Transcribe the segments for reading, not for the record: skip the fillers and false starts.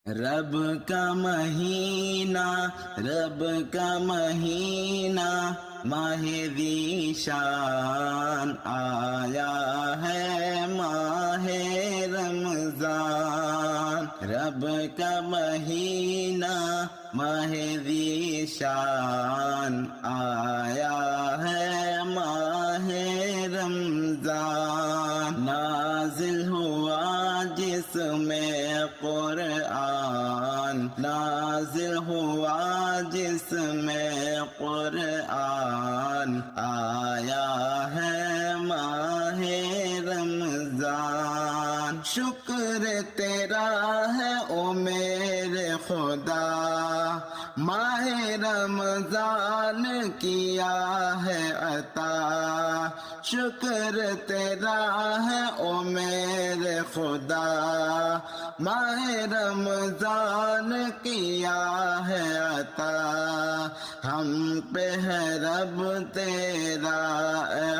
رب کا مہینہ، رب کا مہینہ، ماہ ذیشان آیا ہے ماہ رمضان۔ رب کا مہینہ ماہ ذیشان آیا ہے ماہ رمضان۔ نازل ہوا جس میں قرآن، نازل ہوا جس میں قرآن، آیا ہے ماہ رمضان۔ شکر تیرا ہے او میرے خدا، ماہ رمضان کیا ہے عطا۔ شکر تیرا ہے او میرے خدا، ماہ رمضان کیا ہے عطا۔ ہم پہ ہے رب تیرا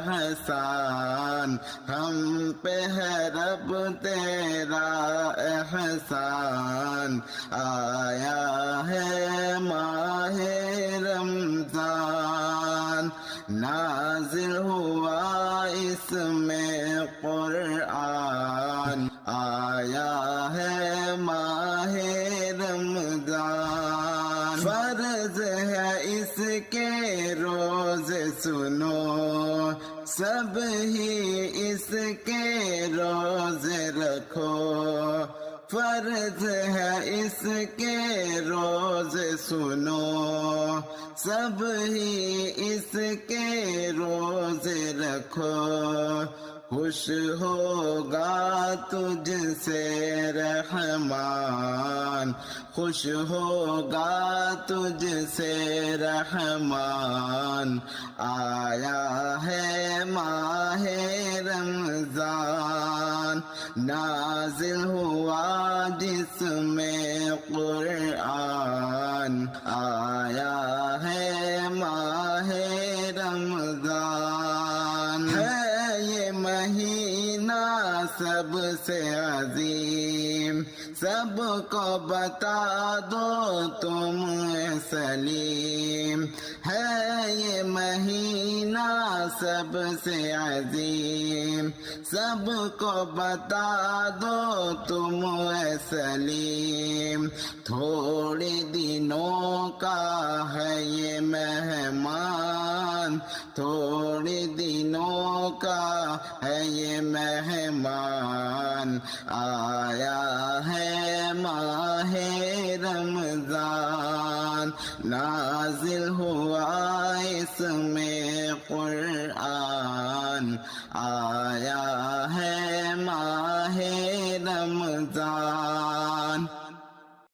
احسان، ہم پہ ہے رب تیرا احسان، آیا ہے ماہ رمضان۔ نازل ہوا اس میں قرآن، آیا ہے ماہ رمضان۔ فرض ہے اس کے روزے سنو، سب ہی اس کے روزے رکھو۔ فرض ہے اس کے روزے سنو، سب ہی اس کے روزے رکھو۔ خوش ہوگا تجھ سے رحمان، خوش ہوگا تجھ سے رحمان، آیا ہے ماہ رمضان۔ نازل ہوا جس میں قرآن، آیا ہے ماہ رمضان۔ ہے یہ مہینہ سب سے عظیم، سب کو بتا دو تم سلیم۔ ہے یہ مہینہ سب سے عظیم، سب کو بتا دو تم سلیم۔ تھوڑے دنوں کا ہے یہ مہمان، تھوڑے دنوں کا ہے یہ مہمان، آیا ہے ماہ رمضان۔ نازل ہوا اس میں قرآن، آیا ہے ماہ